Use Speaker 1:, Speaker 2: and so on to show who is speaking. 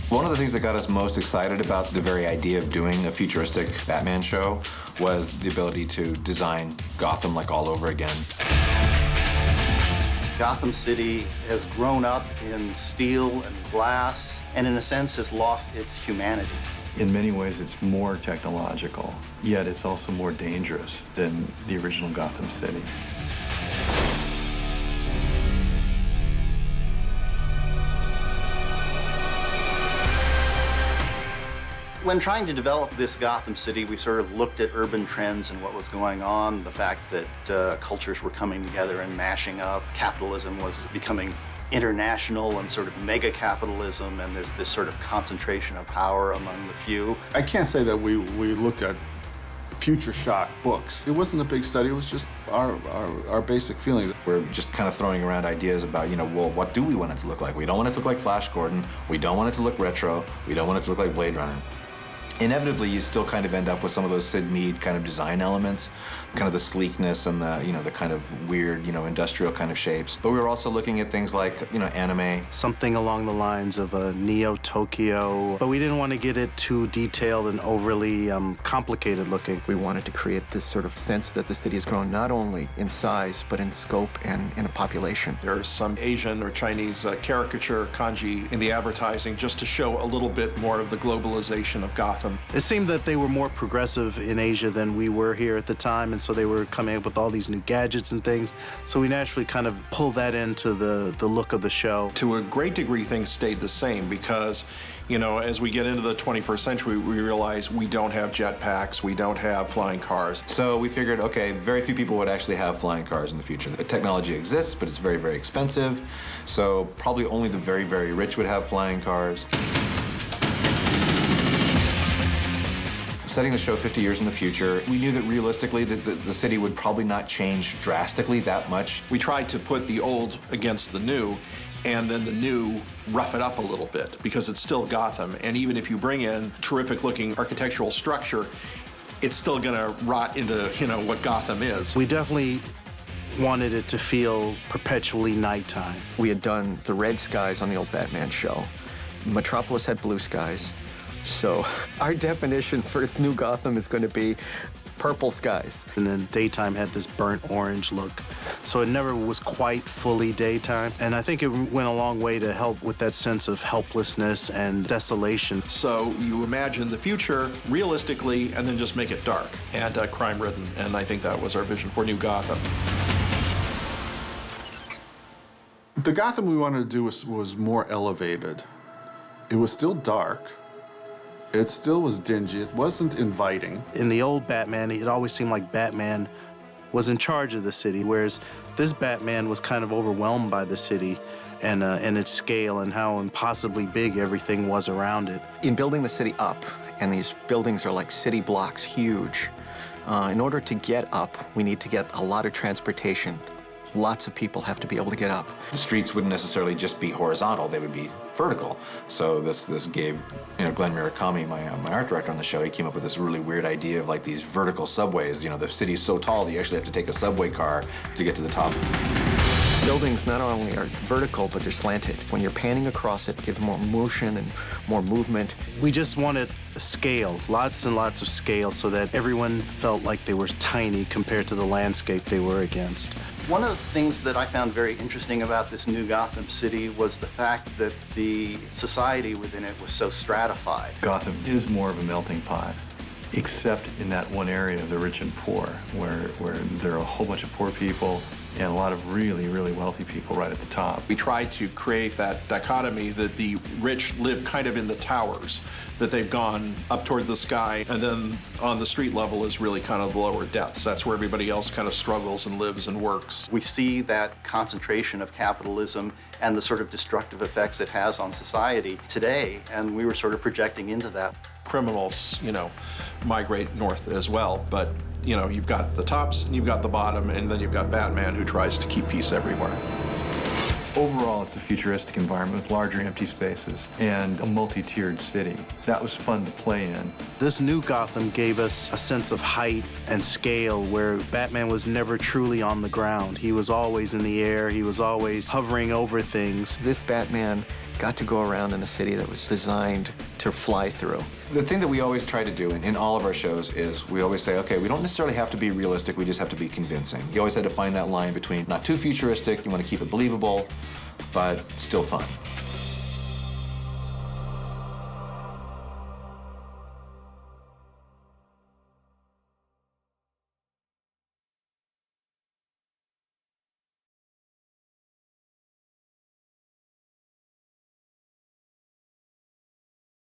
Speaker 1: One of the things that got us most excited about the very idea of doing a futuristic Batman show was the ability to design Gotham like all over again.
Speaker 2: Gotham City has grown up in steel and glass, and in a sense has lost its humanity.
Speaker 3: In many ways, it's more technological, yet it's also more dangerous than the original Gotham City.
Speaker 2: When trying to develop this Gotham City, we sort of looked at urban trends and what was going on, the fact that cultures were coming together and mashing up, capitalism was becoming international and sort of mega capitalism, and there's this sort of concentration of power among the few.
Speaker 4: I can't say that we looked at future shock books. It wasn't a big study, it was just our basic feelings.
Speaker 1: We're just kind of throwing around ideas about, well, what do we want it to look like? We don't want it to look like Flash Gordon. We don't want it to look retro. We don't want it to look like Blade Runner. Inevitably, you still kind of end up with some of those Sid Mead kind of design elements, kind of the sleekness and the, the kind of weird, industrial kind of shapes. But we were also looking at things like, anime.
Speaker 2: Something along the lines of a Neo-Tokyo, but we didn't want to get it too detailed and overly complicated looking.
Speaker 5: We wanted to create this sort of sense that the city has grown not only in size, but in scope and in a population.
Speaker 6: There's some Asian or Chinese caricature kanji in the advertising just to show a little bit more of the globalization of Gotham.
Speaker 2: It seemed that they were more progressive in Asia than we were here at the time, and so they were coming up with all these new gadgets and things. So we naturally kind of pulled that into the look of the show.
Speaker 6: To a great degree, things stayed the same because, as we get into the 21st century, we realize we don't have jetpacks, we don't have flying cars.
Speaker 1: So we figured, okay, very few people would actually have flying cars in the future. The technology exists, but it's very, very expensive. So probably only the very, very rich would have flying cars. Setting the show 50 years in the future, we knew that realistically the city would probably not change drastically that much.
Speaker 6: We tried to put the old against the new, and then the new rough it up a little bit because it's still Gotham. And even if you bring in terrific looking architectural structure, it's still gonna rot into, what Gotham is.
Speaker 2: We definitely wanted it to feel perpetually nighttime.
Speaker 5: We had done the red skies on the old Batman show. Metropolis had blue skies. So our definition for New Gotham is going to be purple skies.
Speaker 2: And then daytime had this burnt orange look. So it never was quite fully daytime. And I think it went a long way to help with that sense of helplessness and desolation.
Speaker 6: So you imagine the future realistically and then just make it dark and crime-ridden. And I think that was our vision for New Gotham.
Speaker 4: The Gotham we wanted to do was more elevated. It was still dark. It still was dingy. It wasn't inviting.
Speaker 2: In the old Batman, it always seemed like Batman was in charge of the city, whereas this Batman was kind of overwhelmed by the city and its scale and how impossibly big everything was around it.
Speaker 5: In building the city up, and these buildings are like city blocks, huge, in order to get up, we need to get a lot of transportation. Lots of people have to be able to get up.
Speaker 1: The streets wouldn't necessarily just be horizontal, they would be vertical. So this gave, Glenn Murakami, my art director on the show, he came up with this really weird idea of like these vertical subways. The city's so tall that you actually have to take a subway car to get to the top.
Speaker 5: Buildings not only are vertical, but they're slanted. When you're panning across it, give more motion and more movement.
Speaker 2: We just wanted scale, lots and lots of scale, so that everyone felt like they were tiny compared to the landscape they were against. One of the things that I found very interesting about this new Gotham City was the fact that the society within it was so stratified.
Speaker 3: Gotham is more of a melting pot, except in that one area of the rich and poor, where there are a whole bunch of poor people and a lot of really, really wealthy people right at the top.
Speaker 6: We tried to create that dichotomy that the rich live kind of in the towers, that they've gone up toward the sky, and then on the street level is really kind of the lower depths. That's where everybody else kind of struggles and lives and works.
Speaker 2: We see that concentration of capitalism and the sort of destructive effects it has on society today, and we were sort of projecting into that.
Speaker 6: Criminals, migrate north as well, but you've got the tops, and you've got the bottom, and then you've got Batman who tries to keep peace everywhere.
Speaker 3: Overall, it's a futuristic environment with larger empty spaces and a multi-tiered city. That was fun to play in.
Speaker 2: This new Gotham gave us a sense of height and scale where Batman was never truly on the ground. He was always in the air. He was always hovering over things.
Speaker 5: This Batman got to go around in a city that was designed to fly through.
Speaker 1: The thing that we always try to do in all of our shows is we always say, okay, we don't necessarily have to be realistic, we just have to be convincing. You always had to find that line between not too futuristic, you want to keep it believable, but still fun.